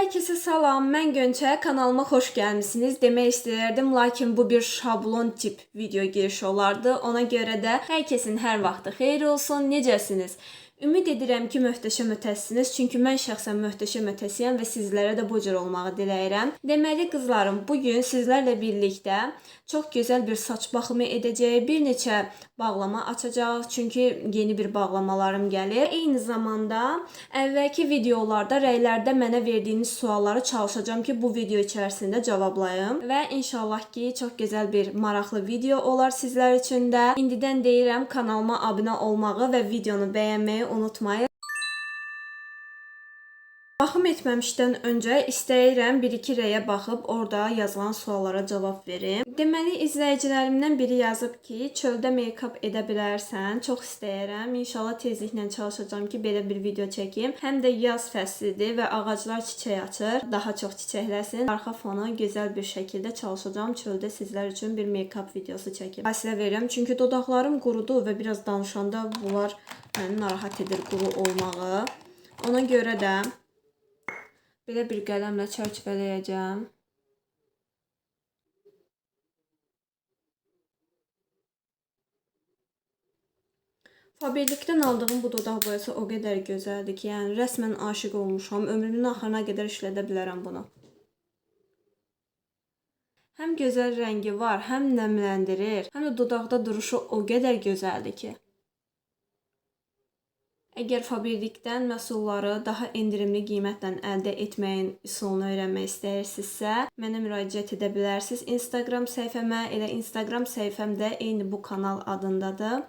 Hər kəsə salam, mən Gönçə, kanalıma xoş gəlmisiniz demək istəyirdim, lakin bu bir şablon tip video girişi olardı. Ona görə də hər kəsin hər vaxtı xeyir olsun, necəsiniz? Ümid edirəm ki, möhtəşəm ötəsisiniz, çünki mən şəxsən möhtəşəm ötəsiyəm və sizlərə də bu cür olmağı diləyirəm. Deməli, qızlarım, bugün sizlərlə birlikdə çox gözəl bir saç baxımı edəcəyik, bir neçə bağlama açacağıq, çünki yeni bir bağlamalarım gəlir. Eyni zamanda əvvəlki videolarda rəylərdə mənə verdiyiniz sualları çalışacağım ki, bu video içərisində cavablayım və inşallah ki, çox gözəl bir maraqlı video olar sizlər üçün də. İndidən deyirəm, kanalıma abunə olmağı və videonu bəyənməyi unutmayın. Baxım etməmişdən öncə istəyirəm 1-2 rəyə baxıb orada yazılan suallara cavab verim. Deməli, izləyicilərimdən biri yazıb ki, çöldə make-up edə bilərsən. Çox istəyirəm. İnşallah tezliklə çalışacağam ki, belə bir video çəkim. Həm də yaz fəslidir və ağaclar çiçək açır. Daha çox çiçəkləsin. Arxa fonu gözəl bir şəkildə çalışacağım çöldə sizlər üçün bir make-up videosu çəkim. Fasilə verirəm, çünki dodaqlarım qurudu və biraz danışanda bunlar məni narahat edir quru olmağı. Ona görə də belə bir qələmlə çərçivələyəcəm. Faberlikdən aldığım bu dodaq boyası o qədər gözəldir ki, yəni rəsmən aşiq olmuşam. Ömrümün axırına qədər işlədə bilərəm bunu. Həm gözəl rəngi var, həm nəmləndirir, həm də dodaqda duruşu o qədər gözəldir ki. Əgər Faberlikdən məhsulları daha endirimli qiymətlə əldə etməyin üsulunu öyrənmək istəyirsinizsə, mənə müraciət edə bilərsiniz. Instagram səhifəmə, elə Instagram səhifəm də eyni bu kanal adındadır.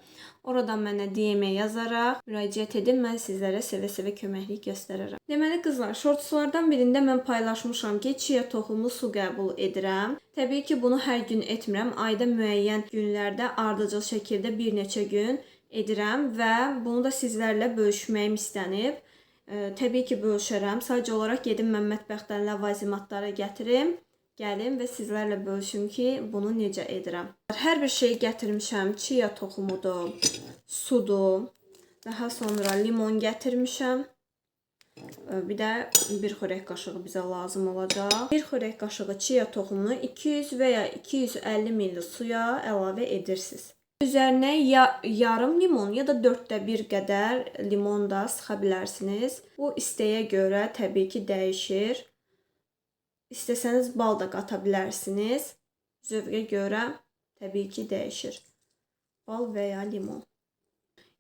Oradan mənə DM-ə yazaraq müraciət edin, mən sizlərə sevə-sevə köməklik göstərərəm. Deməli, qızlar, shortslardan birində mən paylaşmışam ki, chia toxumlu su qəbul edirəm. Təbii ki, bunu hər gün etmirəm. Ayda müəyyən günlərdə ardıcıl şəkildə bir neçə gün edirəm və bunu da sizlərlə bölüşməyim istənib. Təbii ki, bölüşərəm. Sadəcə olaraq gedim mən mətbəxdən ləvazimatları gətirim, gəlim və sizlərlə bölüşüm ki, bunu necə edirəm. Hər bir şeyi gətirmişəm. Chia toxumudur, sudur, daha sonra limon gətirmişəm. Bir də bir xörək qaşığı bizə lazım olacaq. Bir xörək qaşığı chia toxumunu 200 və ya 250 ml suya əlavə edirsiniz. Üzərinə yarım limon ya da 1/4 qədər limon da sıxa bilərsiniz. Bu istəyə görə təbii ki dəyişir. İstəsəniz bal da qata bilərsiniz. Zövqə görə təbii ki dəyişir. Bal və ya limon.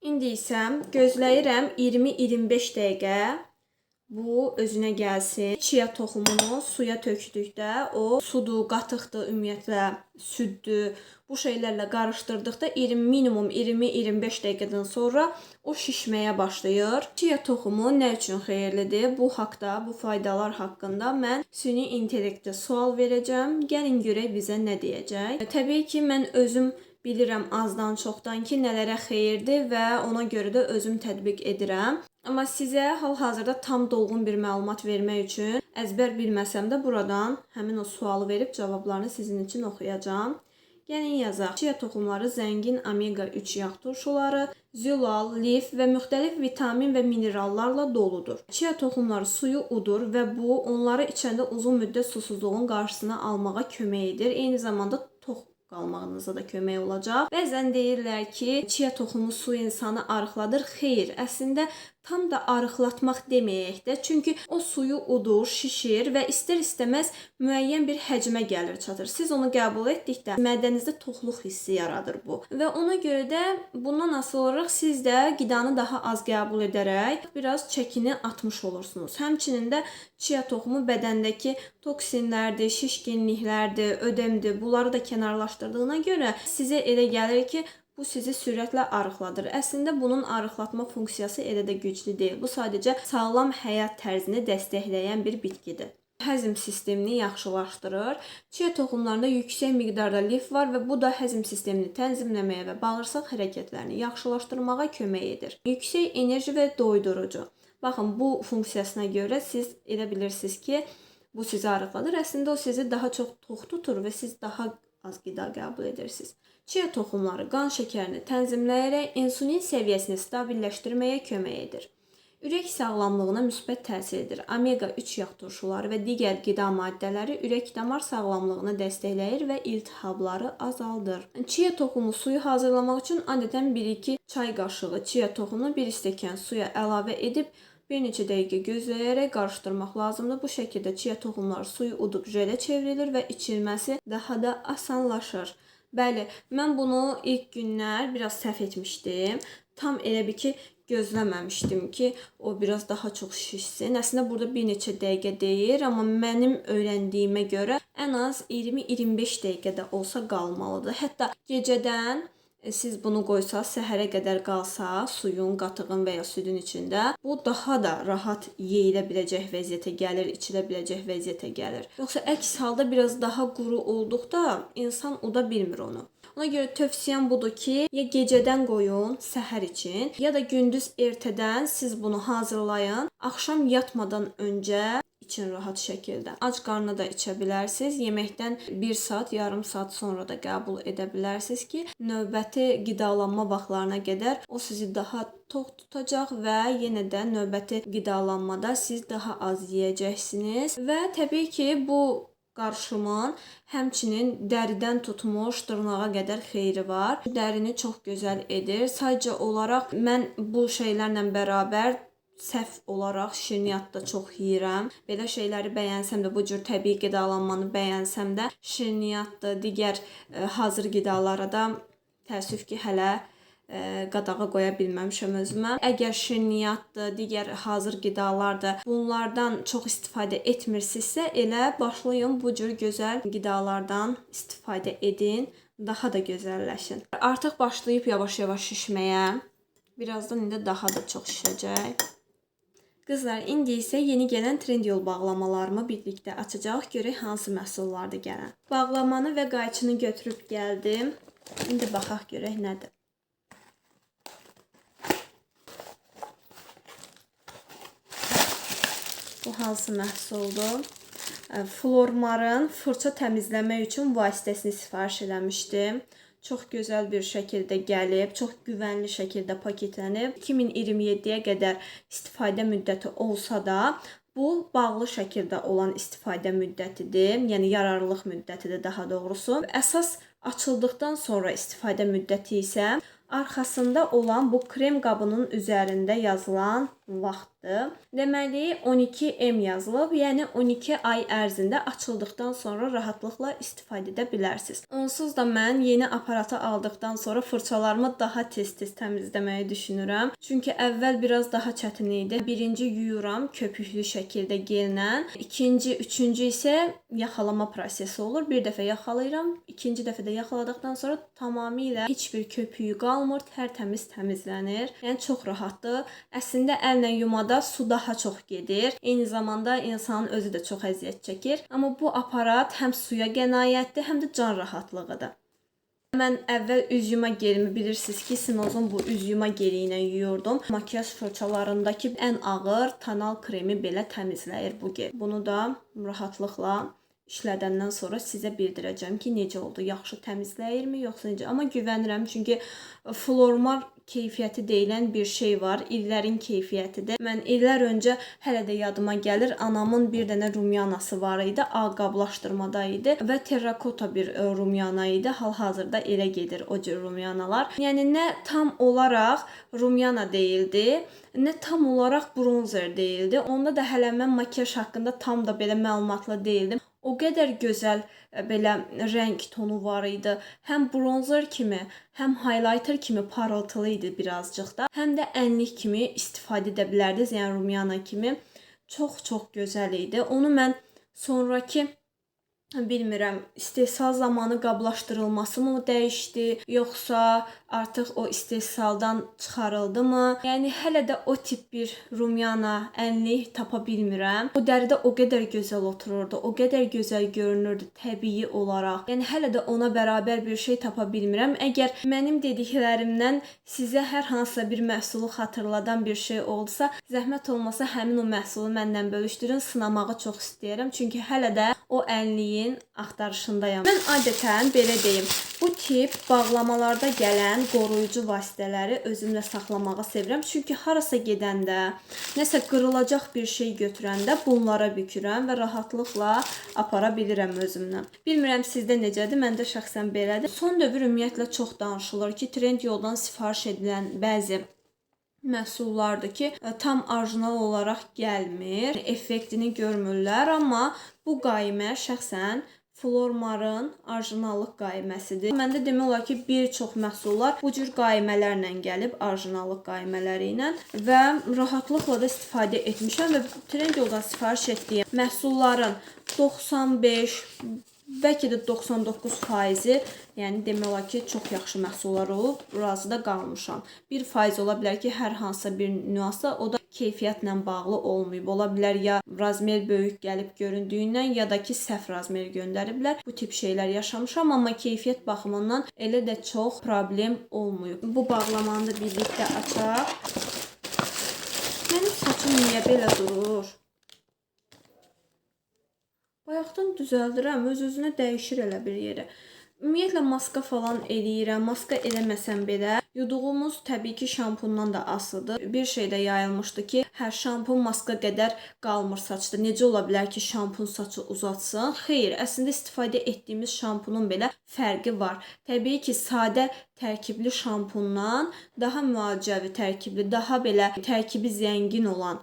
İndi isə gözləyirəm 20-25 dəqiqə bu özünə gəlsin. Chia toxumunu suya tökdükdə o sudur, qatıqdır, ümumiyyətlə süddür. Bu şeylərlə qarışdırdıqda minimum 20-25 dəqiqədən sonra o şişməyə başlayır. Chia toxumu nə üçün xeyirlidir? Bu haqda, bu faydalar haqqında mən süni intellektə sual verəcəm. Gəlin görək bizə nə deyəcək. Təbii ki, mən özüm bilirəm azdan çoxdan ki, nələrə xeyirdir və ona görə də özüm tətbiq edirəm. Amma sizə hal-hazırda tam dolğun bir məlumat vermək üçün əzbər bilməsəm də buradan həmin o sualı verib cavablarını sizin üçün oxuyacağam. Gəlin yazaq. Chia toxumları zəngin omega 3 yağ turşuları, zülal, lif və müxtəlif vitamin və minerallarla doludur. Chia toxumları suyu udur və bu onları içəndə uzun müddət susuzluğun qarşısını almağa kömək edir. Eyni zamanda tox qalmağınıza da kömək olacaq. Bəzən deyirlər ki, chia toxumu su insanı arıqladır. Xeyr, əslində tam da arıqlatmaq deməyək də. Çünki o suyu udur, şişir və istər-istəməz müəyyən bir həcmə gəlir çatır. Siz onu qəbul etdikdə mədənizdə toxluq hissi yaradır bu. Və ona görə də bundan asılı olaraq siz də qidanı daha az qəbul edərək biraz çəkini atmış olursunuz. Həmçinin də chia toxumu bədəndəki toksinlərdir, şişkinliklərdir, ödemdir. Bunları da kənarlaşdırdığına görə sizə elə gəlir ki, bu sizi sürətlə arıqladır. Əslində bunun arıqlatma funksiyası elə də güclü deyil. Bu sadəcə sağlam həyat tərzini dəstəkləyən bir bitkidir. Həzm sistemini yaxşılaşdırır. Chia toxumlarında yüksək miqdarda lif var və bu da həzm sistemini tənzimləməyə və bağırsaq hərəkətlərini yaxşılaşdırmağa kömək edir. Yüksək enerji və doydurucu. Baxın, bu funksiyasına görə siz elə bilirsiniz ki, bu sizi arıqladır. Əslində o sizi daha çox tox tutur və siz daha az qida qəbul edirsiniz. Chia toxumları qan şəkərini tənzimləyərək insulin səviyyəsini stabilləşdirməyə kömək edir. Ürək sağlamlığına müsbət təsir edir. Omega 3 yağ turşuları və digər qida maddələri ürək-damar sağlamlığını dəstəkləyir və iltihabları azaldır. Chia toxumu suyu hazırlamaq üçün adətən 1-2 çay qaşığı chia toxumunu 1 stəkan suya əlavə edib bir neçə dəqiqə gözləyərək qarışdırmaq lazımdır. Bu şəkildə chia toxumları suyu udub jelə çevrilir və içilməsi daha da asanlaşır. Bəli, mən bunu ilk günlər biraz səhv etmişdim. Tam elə bir ki, gözləməmişdim ki, o biraz daha çox şişsin. Əslində burada bir neçə dəqiqə deyir, amma mənim öyrəndiyimə görə ən az 20-25 dəqiqə də olsa qalmalıdır. Hətta gecədən siz bunu qoysaz, səhərə qədər qalsa, suyun, qatığın və ya südün içində, bu daha da rahat yeyilə biləcək vəziyyətə gəlir, içilə biləcək vəziyyətə gəlir. Yoxsa əks halda biraz daha quru olduqda insan uda bilmir onu. Ona görə tövsiyəm budur ki, ya gecədən qoyun səhər üçün, ya da gündüz ertədən siz bunu hazırlayın. Axşam yatmadan öncə için rahat şəkildə. Ac qarnına da içə bilərsiniz. Yeməkdən 1 saat, yarım saat sonra da qəbul edə bilərsiniz ki, növbəti qidalanma vaxtlarına qədər o sizi daha tox tutacaq və yenə də növbəti qidalanmada siz daha az yeyəcəksiniz və təbii ki, bu qarışımın həmçinin dəridən tutmuş dırnağa qədər xeyri var. Dərini çox gözəl edir. Sadəcə olaraq mən bu şeylərlə bərabər səhv olaraq şirniyyat da çox yeyirəm. Belə şeyləri bəyənsəm də, bu cür təbii qidalanmanı bəyənsəm də, şirniyyatdır, digər hazır qidalara da təəssüf ki, hələ qadağa qoya bilməmişəm özümə. Əgər şirniyyatdır, digər hazır qidalardır, bunlardan çox istifadə etmirsinizsə, elə başlayın bu cür gözəl qidalardan istifadə edin, daha da gözəlləşin. Artıq başlayıb yavaş-yavaş şişməyə. Birazdan indi daha da çox şişəcək. Qızlar, indi isə yeni gələn Trendyol bağlamalarımı birlikdə açacaq. Görək hansı məhsullardır gələn. Bağlamanı və qayçını götürüb gəldim. İndi baxaq görək nədir. Bu hansı məhsuldur? Flormarın fırça təmizləmək üçün vasitəsini sifariş eləmişdim. Çox gözəl bir şəkildə gəlib, çox güvənli şəkildə paketlənib. 2027-yə qədər istifadə müddəti olsa da, bu bağlı şəkildə olan istifadə müddətidir. Yəni yararlılıq müddətidir daha doğrusu. Əsas açıldıqdan sonra istifadə müddəti isə arxasında olan bu krem qabının üzərində yazılan vaxtdır. Deməli 12M yazılıb, yəni 12 ay ərzində açıldıqdan sonra rahatlıqla istifadə edə bilərsiniz. Onsuz da mən yeni aparatı aldıqdan sonra fırçalarımı daha tez-tez təmizləməyi düşünürəm. Çünki əvvəl biraz daha çətin idi. Birinci yuyuram köpüklü şəkildə gellə. İkinci, üçüncü isə yaxalama prosesi olur. Bir dəfə yaxalayıram. İkinci dəfə də yaxaladıqdan sonra tamamilə heç bir köpüyü qalmır, tərtəmiz təmizlənir. Yəni çox rahatdır. Əslində əllə yumada su daha çox gedir. Eyni zamanda insanın özü də çox əziyyət çəkir. Amma bu aparat həm suya qənaətdir, həm də can rahatlığıdır. Mən əvvəl üz yuma gelimi bilirsiniz ki, Sinozun bu üz yuma geli ilə yuyurdum. Makyaj fırçalarındakı ən ağır tonal kremi belə təmizləyir bu gel. Bunu da rahatlıqla işlədəndən sonra sizə bildirəcəm ki, necə oldu, yaxşı təmizləyirmi, yoxsa necə. Amma güvənirəm, çünki Flormar keyfiyyəti deyilən bir şey var, illərin keyfiyyətidir. Mən illər öncə hələ də yadıma gəlir, anamın bir dənə rumyanası var idi, ağ qablaşdırmada idi və terrakota bir rumyana idi. Hal-hazırda elə gedir o cür rumyanalar. Yəni nə tam olaraq rumyana deyildi, nə tam olaraq bronzer deyildi. Onda da hələ mən makyaj haqqında tam da belə məlumatlı deyildim. O qədər gözəl belə rəng tonu var idi. Həm bronzer kimi, həm highlighter kimi parıltılı idi birazcıq da. Həm də ənlik kimi istifadə edə bilərdiniz, yəni rumyana kimi. Çox gözəl idi. Onu mən sonraki bilmirəm, istehsal zamanı qablaşdırılması mı dəyişdi, yoxsa artıq o istehsaldan çıxarıldı mı? Yəni hələ də o tip bir rumyana, ənlik tapa bilmirəm. O dəridə o qədər gözəl otururdu, o qədər gözəl görünürdü təbii olaraq. Yəni hələ də ona bərabər bir şey tapa bilmirəm. Əgər mənim dediklərimdən sizə hər hansısa bir məhsulu xatırladan bir şey olsa, zəhmət olmasa həmin o məhsulu məndən bölüşdürün, sınamağı çox istəyirəm. Çünki hələ də o ənliyi şeyin axtarışındayam. Mən adətən belə deyim, bu tip bağlamalarda gələn qoruyucu vasitələri özümlə saxlamağı sevirəm. Çünki harasa gedəndə, nəsə qırılacaq bir şey götürəndə bunlara bükürəm və rahatlıqla apara bilirəm özümlə. Bilmirəm sizdə necədir, məndə şəxsən belədir. Son dövr ümumiyyətlə çox danışılır ki, Trendyoldan sifariş edilən bəzi məhsullardır ki, tam orijinal olaraq gəlmir, effektini görmürlər, amma bu qaymə şəxsən Flormarın orijinallıq qayməsidir. Məndə demək olar ki, bir çox məhsullar bu cür qaymələrlə gəlib, orijinallıq qaymələri ilə və rahatlıqla da istifadə etmişəm və Trendyoldan sifariş etdiyim məhsulların 95 bəlkə də 99%, yəni demək olar ki, çox yaxşı məhsullar olub, razı da qalmışam. 1% ola bilər ki, hər hansısa bir nüansda, o da keyfiyyətlə bağlı olmayıb. Ola bilər ya razmer böyük gəlib göründüyündən, ya da ki, səhv razmer göndəriblər. Bu tip şeylər yaşamışam, amma keyfiyyət baxımından elə də çox problem olmayıb. Bu bağlamanı da birlikdə açaq. Mənim saçım niyə belə durur? Bayaqdan düzəldirəm, öz-özünə dəyişir elə bir yeri. Ümumiyyətlə maska falan eləyirəm, maska eləməsəm belə. Yuduğumuz təbii ki, şampundan da asılıdır. Bir şey də yayılmışdı ki, hər şampun maska qədər qalmır saçda. Necə ola bilər ki, şampun saçı uzatsın? Xeyr, əslində istifadə etdiyimiz şampunun belə fərqi var. Təbii ki, sadə tərkibli şampundan daha müalicəvi tərkibli, daha belə tərkibi zəngin olan,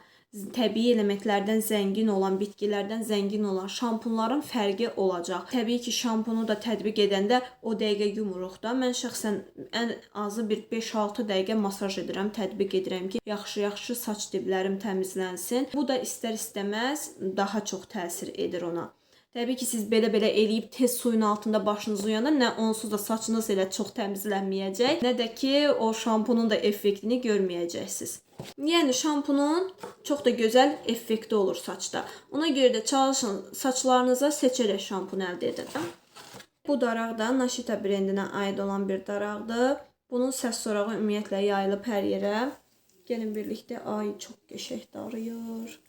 təbii elementlərdən zəngin olan, bitkilərdən zəngin olan şampunların fərqi olacaq. Təbii ki, şampunu da tətbiq edəndə o dəqiqə yumuruq da. Mən şəxsən ən azı bir 5-6 dəqiqə masaj edirəm, tətbiq edirəm ki, yaxşı-yaxşı saç diblərim təmizlənsin. Bu da istər-istəməz daha çox təsir edir ona. Təbii ki, siz belə-belə eləyib tez suyun altında başınız uyanda nə onsuz da saçınız elə çox təmizlənməyəcək, nə də ki, o şampunun da effektini görməyəcəksiniz. Yəni şampunun çox da gözəl effekti olur saçda. Ona görə də çalışın saçlarınıza seçərək şampun əldə edin. Bu daraq da Nashita brendinə aid olan bir daraqdır. Bunun səs sorağı ümumiyyətlə yayılıb hər yerə. Gəlin birlikdə, ay çox qəşəng darıyır.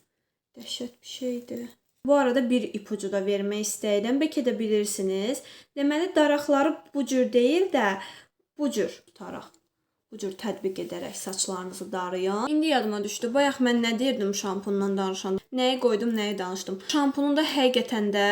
Dəhşət bir şeydir. Bu arada bir ipucu da vermək istəyirəm. Bəlkə də bilirsiniz. Deməli daraqları bu cür deyil də bu cür daraq. Bu cür tətbiq edərək saçlarınızı darayın. İndi yadıma düşdü. Bayaq mən nə deyirdim şampundan danışanda? Nəyi qoydum, nəyi danışdım? Şampunun da həqiqətən də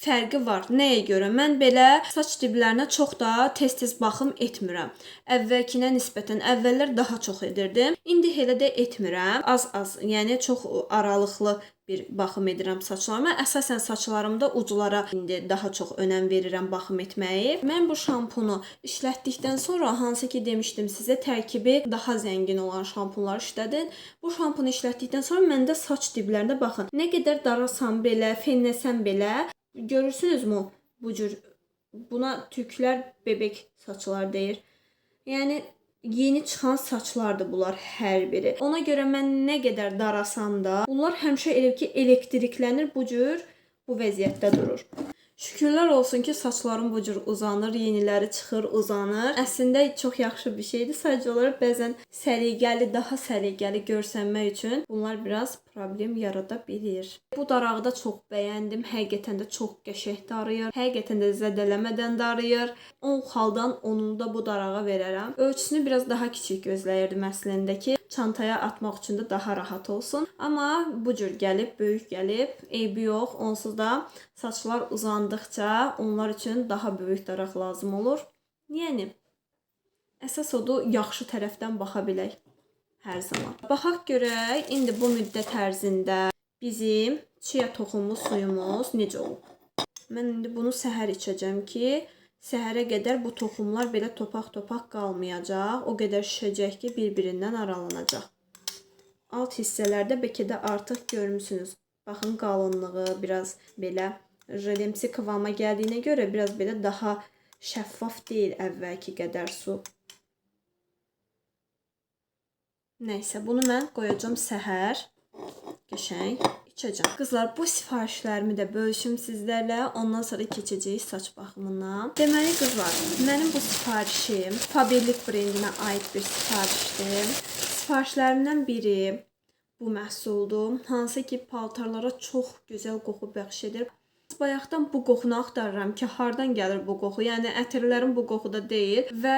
fərqi var. Nəyə görə? Mən belə saç diblərinə çox da tez-tez baxım etmirəm. Əvvəlkinə nisbətən əvvəllər daha çox edirdim. İndi elə də etmirəm. Az-az, yəni çox aralıqlı bir baxım edirəm saçlarıma. Əsasən saçlarımda uclara indi daha çox önəm verirəm baxım etməyi. Mən bu şampunu işlətdikdən sonra, hansı ki demişdim sizə, tərkibi daha zəngin olan şampunlar işlədin. Bu şampunu işlətdikdən sonra məndə saç diblərində baxın, nə qədər darasam belə, fenləsəm belə, görürsünüzmü bu cür? Buna tüklər bebek saçlar deyir. Yəni yeni çıxan saçlardır bunlar hər biri. Ona görə mən nə qədər darasam da, bunlar həmişə elə ki elektriklənir, bu cür bu vəziyyətdə durur. Şükürlər olsun ki, saçlarım bu cür uzanır, yeniləri çıxır, uzanır. Əslində çox yaxşı bir şeydir. Sadəcə olaraq bəzən səliqəli, daha səliqəli görsənmək üçün bunlar biraz problem yarada bilir. Bu darağı da çox bəyəndim. Həqiqətən də çox qəşəng darıyır. Həqiqətən də zədələmədən darıyır. 10 xaldan 10'unu da bu darağa verərəm. Ölçüsünü biraz daha kiçik gözləyirdim əslində ki, çantaya atmaq üçün də daha rahat olsun. Amma bu cür gəlib, böyük gəlib, eybi yox. Onsuz da saçlar uzandıqca onlar üçün daha böyük daraq lazım olur. Yəni, əsas odur, yaxşı tərəfdən baxa bilək hər zaman. Baxaq görək, indi bu müddət ərzində bizim chia toxumu suyumuz necə olub? Mən indi bunu səhər içəcəm ki, səhərə qədər bu toxumlar belə topaq-topaq qalmayacaq. O qədər şişəcək ki, bir-birindən aralanacaq. Alt hissələrdə bəlkə də artıq görmüsünüz. Baxın, qalınlığı biraz belə jelemsi kıvama gəldiyinə görə biraz belə daha şəffaf deyil əvvəlki qədər su. Nəysə, bunu mən qoyacağım səhər. Qəşəng içəcəm. Qızlar, bu sifarişlərimi də bölüşüm sizlərlə. Ondan sonra keçəcəyik saç baxımına. Deməli qızlar, mənim bu sifarişim Faberlic brendinə aid bir sifarişdir. Sifarişlərimdən biri bu məhsuldur. Hansı ki paltarlara çox gözəl qoxu bəxş edir. bayaqdan bu qoxunu axtarıram ki, hardan gəlir bu qoxu? Yəni ətirlərim bu qoxuda deyil və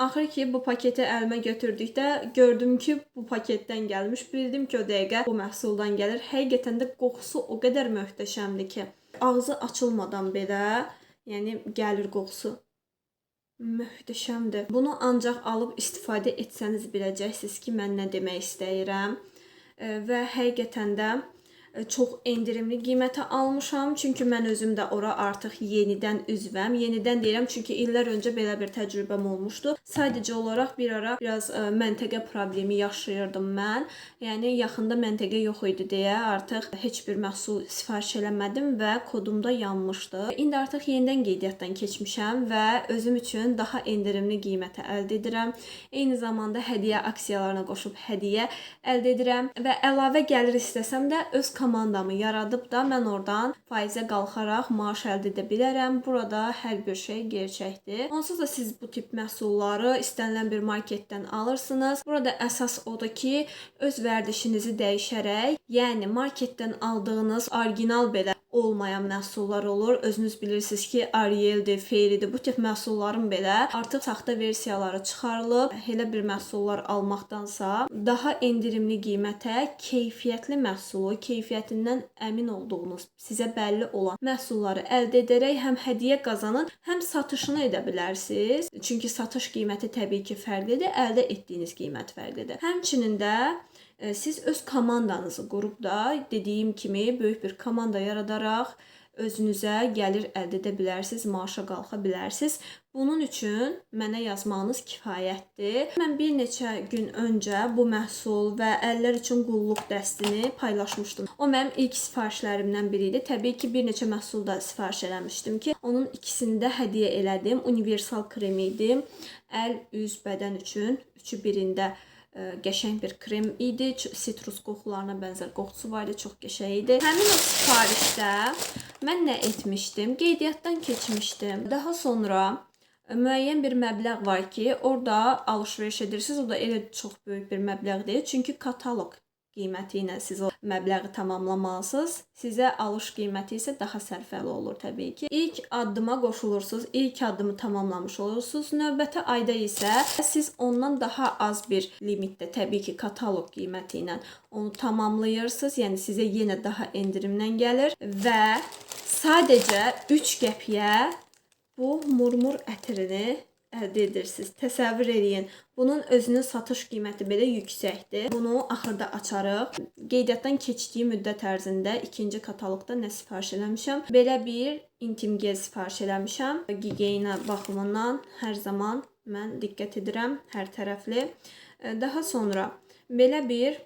axır ki, bu paketi əlimə götürdükdə gördüm ki, bu paketdən gəlmiş. Bildim ki, o dəqiqə bu məhsuldan gəlir. Həqiqətən də qoxusu o qədər möhtəşəmdir ki, ağzı açılmadan belə, yəni gəlir qoxusu. Möhtəşəmdir. Bunu ancaq alıb istifadə etsəniz biləcəksiniz ki, mən nə demək istəyirəm. Və həqiqətən də çox endirimli qiymətə almışam. Çünki mən özüm də ora artıq yenidən üzvəm. Yenidən deyirəm çünki illər öncə belə bir təcrübəm olmuşdu. Sadəcə olaraq bir ara biraz məntəqə problemi yaşayırdım mən. Yəni yaxında məntəqə yox idi deyə artıq heç bir məhsul sifariş eləmədim və kodumda yanmışdı. İndi artıq yenidən qeydiyyatdan keçmişəm və özüm üçün daha endirimli qiymətə əldə edirəm. Eyni zamanda hədiyyə aksiyalarına qoşub hədiyyə əldə edirəm və əlavə gəlir istəsəm də öz komandamı yaradıb da mən oradan faizə qalxaraq maaş əldə edə bilərəm. Burada hər bir şey gerçəkdir. Onsuz da siz bu tip məhsulları istənilən bir marketdən alırsınız. Burada əsas odur ki, öz vərdişinizi dəyişərək, yəni marketdən aldığınız orijinal belə olmayan məhsullar olur. Özünüz bilirsiniz ki, Ariel'dir, Fairy'dir. Bu tip məhsulların belə artıq saxta versiyaları çıxarılıb. Elə bir məhsullar almaqdansa daha endirimli qiymətə keyfiyyətli məhsulu, keyfiyyətindən əmin olduğunuz, sizə bəlli olan məhsulları əldə edərək həm hədiyyə qazanın, həm satışını edə bilərsiniz. Çünki satış qiyməti təbii ki, fərqlidir, əldə etdiyiniz qiymət fərqlidir. Həmçinin də siz öz komandanızı qurub da dediyim kimi böyük bir komanda yaradaraq özünüzə gəlir əldə edə bilərsiniz, maaşa qalxa bilərsiniz. Bunun üçün mənə yazmağınız kifayətdir. Mən bir neçə gün öncə bu məhsul və əllər üçün qulluq dəstini paylaşmışdım. O mənim ilk sifarişlərimdən biri idi. Təbii ki, bir neçə məhsul da sifariş eləmişdim ki, onun ikisini də hədiyyə elədim. Universal krem idi. Əl, üz, bədən üçün üçü birində qəşəng bir krem idi. Sitrus qoxularına bənzər qoxusu var idi. Çox qəşəng idi. Həmin o sifarişdə mən nə etmişdim? Qeydiyyatdan keçmişdim. Daha sonra müəyyən bir məbləğ var ki, orada alış-veriş edirsiniz. O da elə çox böyük bir məbləğ deyil. Çünki kataloq qiyməti ilə siz o məbləği tamamlamalısınız. Sizə alış qiyməti isə daha sərfəli olur təbii ki. İlk addıma qoşulursunuz, ilk addımı tamamlamış olursunuz. Növbəti ayda isə siz ondan daha az bir limitdə, təbii ki, kataloq qiyməti ilə onu tamamlayırsınız. Yəni sizə yenə daha endirimdən gəlir və sadəcə 3 qəpiyə bu murmur ətirini əldə edirsiniz. Təsəvvür edin. Bunun özünün satış qiyməti belə yüksəkdir. Bunu axırda açarıq. Qeydiyyatdan keçdiyi müddət ərzində ikinci kataloqda nə sifariş eləmişəm? Belə bir intim gel sifariş eləmişəm. Gigiyena baxımından hər zaman mən diqqət edirəm, hər tərəfli. Daha sonra belə bir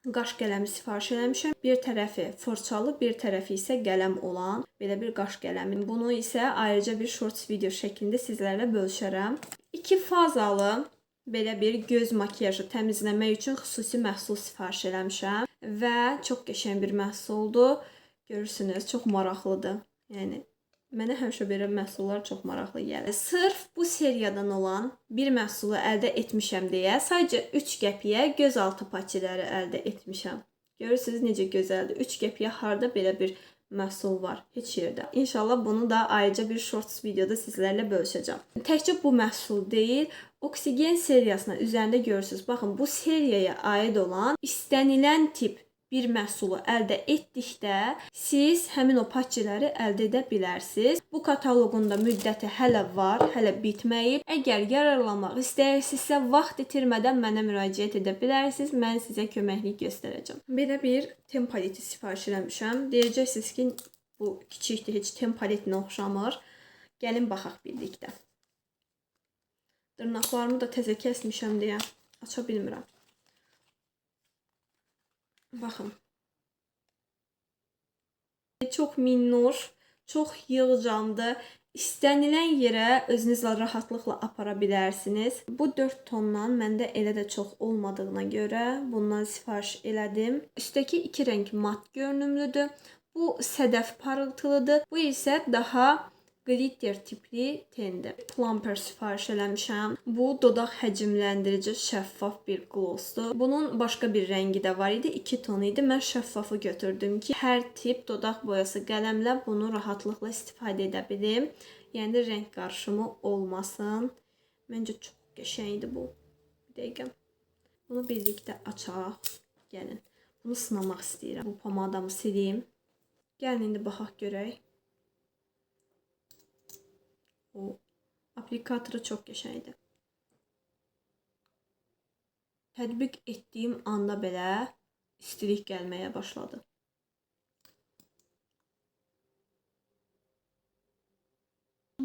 qaş qələmi sifariş eləmişəm. Bir tərəfi fırçalı, bir tərəfi isə qələm olan belə bir qaş qələmi. Bunu isə ayrıca bir shorts video şəklində sizlərlə bölüşərəm. 2 fazalı belə bir göz makiyajı təmizləmək üçün xüsusi məhsul sifariş eləmişəm və çox qəşəng bir məhsuldur. Görürsünüz, çox maraqlıdır. Yəni mənə həmişə belə məhsullar çox maraqlı gəlir. Sırf bu seriyadan olan bir məhsulu əldə etmişəm deyə sadəcə 3 qəpiyə gözaltı patiləri əldə etmişəm. Görürsünüz necə gözəldir. 3 qəpiyə harda belə bir məhsul var? Heç yerdə. İnşallah bunu da ayrıca bir shorts videoda sizlərlə bölüşəcəm. Təkcə bu məhsul deyil, Oksigen seriyasına üzərində görürsünüz. Baxın, bu seriyaya aid olan istənilən tip bir məhsulu əldə etdikdə siz həmin o patçiləri əldə edə bilərsiniz. Bu kataloqun da müddəti hələ var, hələ bitməyib. Əgər yararlanmaq istəyirsinizsə, vaxt itirmədən mənə müraciət edə bilərsiniz. Mən sizə köməklik göstərəcəm. Belə bir tempaleti sifariş eləmişəm. Deyəcəksiniz ki, bu kiçikdir, heç tempaletinə oxşamır. Gəlin baxaq birlikdə. Dırnaqlarımı da təzə kəsmişəm deyə aça bilmirəm. Baxın. Çox minnur, çox yığcamdır. İstənilən yerə özünüzlə rahatlıqla apara bilərsiniz. Bu 4 tondan məndə elə də çox olmadığına görə bundan sifariş elədim. Üstəki 2 rəng mat görünümlüdür. Bu sədəf parıltılıdır. Bu isə daha glitter tipli tendir. Plumper sifariş eləmişəm. Bu dodaq həcmləndirici şəffaf bir glossdur. Bunun başqa bir rəngi də var idi. 2 ton idi. Mən şəffafı götürdüm ki, hər tip dodaq boyası qələmlə bunu rahatlıqla istifadə edə bilim. Yəni rəng qarışımı olmasın. Məncə çox qəşəngdir bu. Bir dəqiqə. Bunu birlikdə açaq. Gəlin. Bunu sınamaq istəyirəm. Bu pomadamı sileyim. Gəlin indi baxaq görək. O aplikatoru çox qəşəngdir. Tətbiq etdiyim anda belə istilik gəlməyə başladı.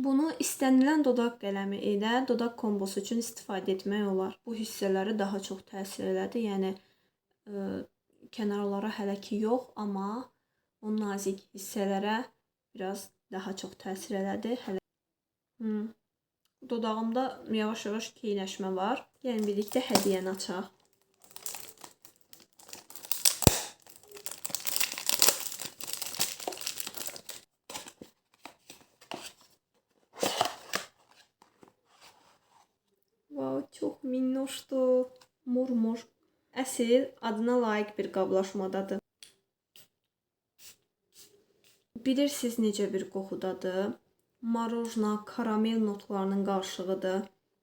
Bunu istənilən dodaq qələmi ilə dodaq kombosu üçün istifadə etmək olar. Bu hissələri daha çox təsir elədi. Yəni kənarlara hələ ki yox, amma o nazik hissələrə biraz daha çox təsir elədi. Dodağımda yavaş-yavaş keyləşmə var. Yəni birlikdə hədiyyəni açaq. Vau, çox minnoşdur. Mor. Əsl adına layiq bir qablaşmadadır. Bilirsiniz necə bir qoxudadır? Marojna, karamel notlarının qarşılığıdır.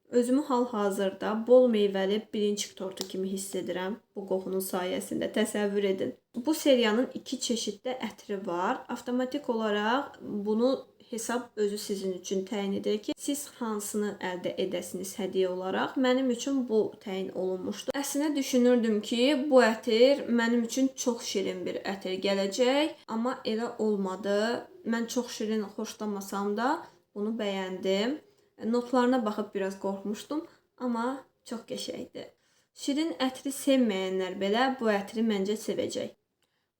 Özümü hal-hazırda bol meyvəli birinci tortu kimi hiss edirəm. Bu qoxunun sayəsində təsəvvür edin. Bu seriyanın 2 çeşiddə ətri var. Avtomatik olaraq bunu hesab özü sizin üçün təyin edir ki, siz hansını əldə edəsiniz hədiyyə olaraq. Mənim üçün bu təyin olunmuşdu. Əslində düşünürdüm ki, bu ətir mənim üçün çox şirin bir ətir gələcək, amma elə olmadı. Mən çox şirin xoşlamasam da bunu bəyəndim. Notlarına baxıb biraz qorxmuşdum, amma çox qəşəngdir. Şirin ətri sevməyənlər belə bu ətri məncə sevəcək.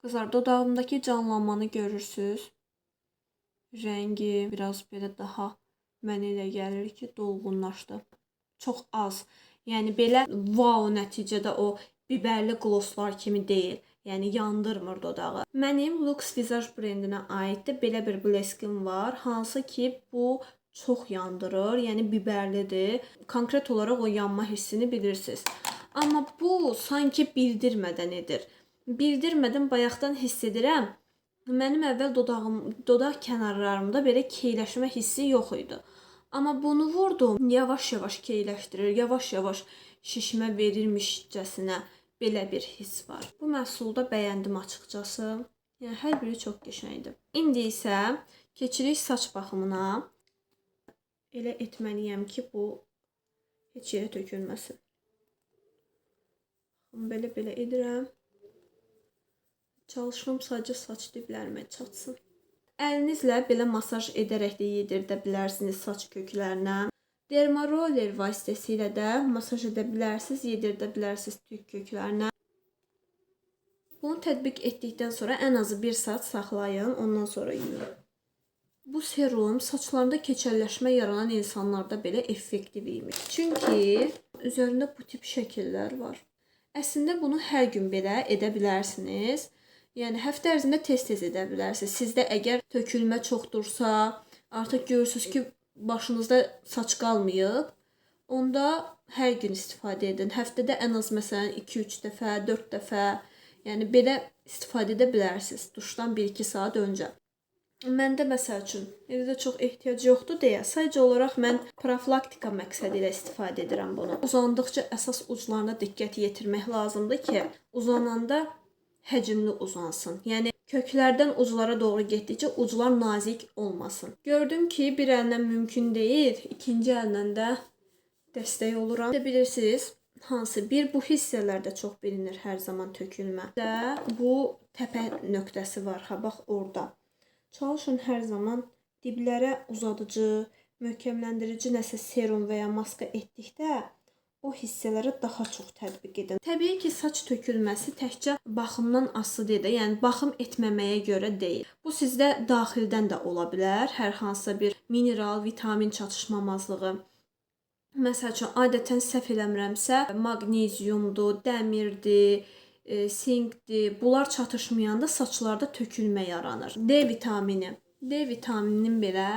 Qızlar, dodağımdakı canlanmanı görürsünüz. Rəngi biraz belə daha mənə elə gəlir ki, dolğunlaşdı. Çox az. Yəni belə wow nəticədə o biberli glosslar kimi deyil. Yəni yandırmır dodağı. Mənim Lux Visage brendinə aiddir. Belə bir bleskim var. Hansı ki bu çox yandırır. Yəni biberlidir. Konkret olaraq o yanma hissini bilirsiniz. Amma bu sanki bildirmədən edir. Bildirmədən bayaqdan hiss edirəm. Mənim əvvəl dodaq kənarlarımda belə keyləşmə hissi yox idi. Amma bunu vurdum, yavaş-yavaş keyləşdirir, yavaş-yavaş şişmə verirmişcəsinə belə bir hiss var. Bu məhsulda bəyəndim açıqcası. Yəni hər biri çox qəşəngdir. İndi isə keçirik saç baxımına. Elə etməliyəm ki, bu heç yerə tökülməsin. Belə edirəm. Çalışıram sadəcə saç diblərimə çatsın. Əlinizlə belə masaj edərək də yedirdə bilərsiniz saç köklərinə. Dermaroller vasitəsilə də masaj edə bilərsiniz, yedirdə bilərsiniz tük köklərinə. Bunu tətbiq etdikdən sonra ən azı 1 saat saxlayın, ondan sonra yuyun. Bu serum saçlarında keçəlləşmə yaranan insanlarda belə effektiv imiş. Çünki üzərində bu tip şəkillər var. Əslində bunu hər gün belə edə bilərsiniz. Yəni həftə ərzində tez-tez edə bilərsiniz. Sizdə əgər tökülmə çoxdursa, artıq görürsünüz ki, başınızda saç qalmayıb, onda hər gün istifadə edin. Həftədə ən az məsələn 2-3 dəfə, 4 dəfə, yəni belə istifadə edə bilərsiniz duşdan 1-2 saat öncə. Məndə məsəl üçün evdə çox ehtiyac yoxdur deyə, sadəcə olaraq mən profilaktika məqsədi ilə istifadə edirəm bunu. Uzandıqca əsas uclarına diqqət yetirmək lazımdır ki, uzananda həcmli uzansın. Yəni köklərdən uclara doğru getdikcə uclar nazik olmasın. Gördüm ki, bir əllə mümkün deyil, ikinci əllə də dəstək oluram. Bilirsiniz, hansı bir bu hissələrdə çox bilinir hər zaman tökülmə. Bu təpə nöqtəsi var, ha bax orada. Çalışın hər zaman diblərə uzadıcı, möhkəmləndirici nəsə serum və ya maska etdikdə o hissələrə daha çox tətbiq edin. Təbii ki, saç tökülməsi təkcə baxımdan asılı deyil, yəni baxım etməməyə görə deyil. Bu sizdə daxildən də ola bilər, hər hansısa bir mineral, vitamin çatışmamazlığı. Məsəl üçün, adətən səhv eləmirəmsə, maqneziumdur, dəmirdir, sinkdir. Bunlar çatışmayanda saçlarda tökülmə yaranır. D vitamini. D vitamininin belə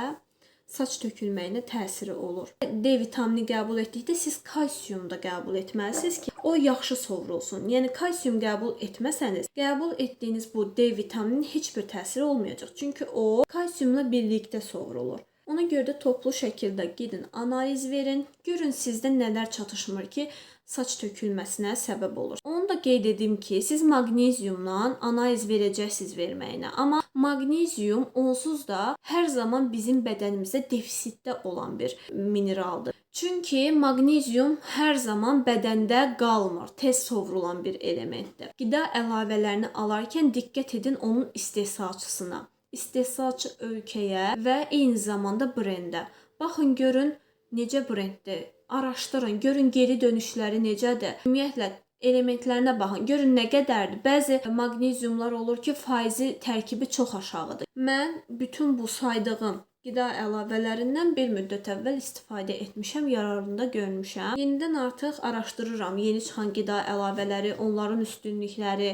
saç tökülməyinə təsiri olur. D vitamini qəbul etdikdə siz kalsium da qəbul etməlisiniz ki, o yaxşı sovrulsun. Yəni kalsium qəbul etməsəniz, qəbul etdiyiniz bu D vitamininin heç bir təsiri olmayacaq. Çünki o kalsiumla birlikdə sovrulur. Ona görə də toplu şəkildə gedin, analiz verin, görün sizdə nələr çatışmır ki, saç tökülməsinə səbəb olur. Onu da qeyd edim ki, siz maqneziumla analiz verəcəksiniz verməyinə. Amma maqnezium onsuz da hər zaman bizim bədənimizdə defisitdə olan bir mineraldır. Çünki maqnezium hər zaman bədəndə qalmır, tez sovrulan bir elementdir. Qida əlavələrini alarkən diqqət edin onun istehsalçısına, istehsalçı ölkəyə və eyni zamanda brendə. Baxın, görün necə brenddir. Araşdırın, görün geri dönüşləri necədir. Ümumiyyətlə elementlərinə baxın, görün nə qədərdir. Bəzi maqneziumlar olur ki, faizi tərkibi çox aşağıdır. Mən bütün bu saydığım qida əlavələrindən bir müddət əvvəl istifadə etmişəm, yararını da görmüşəm. Yenidən artıq araşdırıram yeni çıxan qida əlavələri, onların üstünlükləri.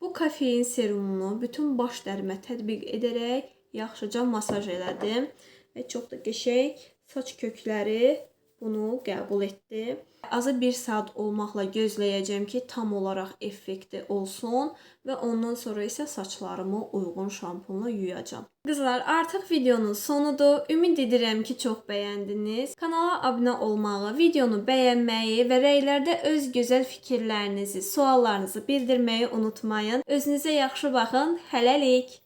Bu kofein serumunu bütün baş dərimə tətbiq edərək yaxşıca masaj elədim və çox da qəşəng saç kökləri bunu qəbul etdi. Azı 1 saat olmaqla gözləyəcəm ki, tam olaraq effekti olsun və ondan sonra isə saçlarımı uyğun şampunla yuyacağam. Qızlar, artıq videonun sonudur. Ümid edirəm ki, çox bəyəndiniz. Kanala abunə olmağı, videonu bəyənməyi və rəylərdə öz gözəl fikirlərinizi, suallarınızı bildirməyi unutmayın. Özünüzə yaxşı baxın. Hələlik.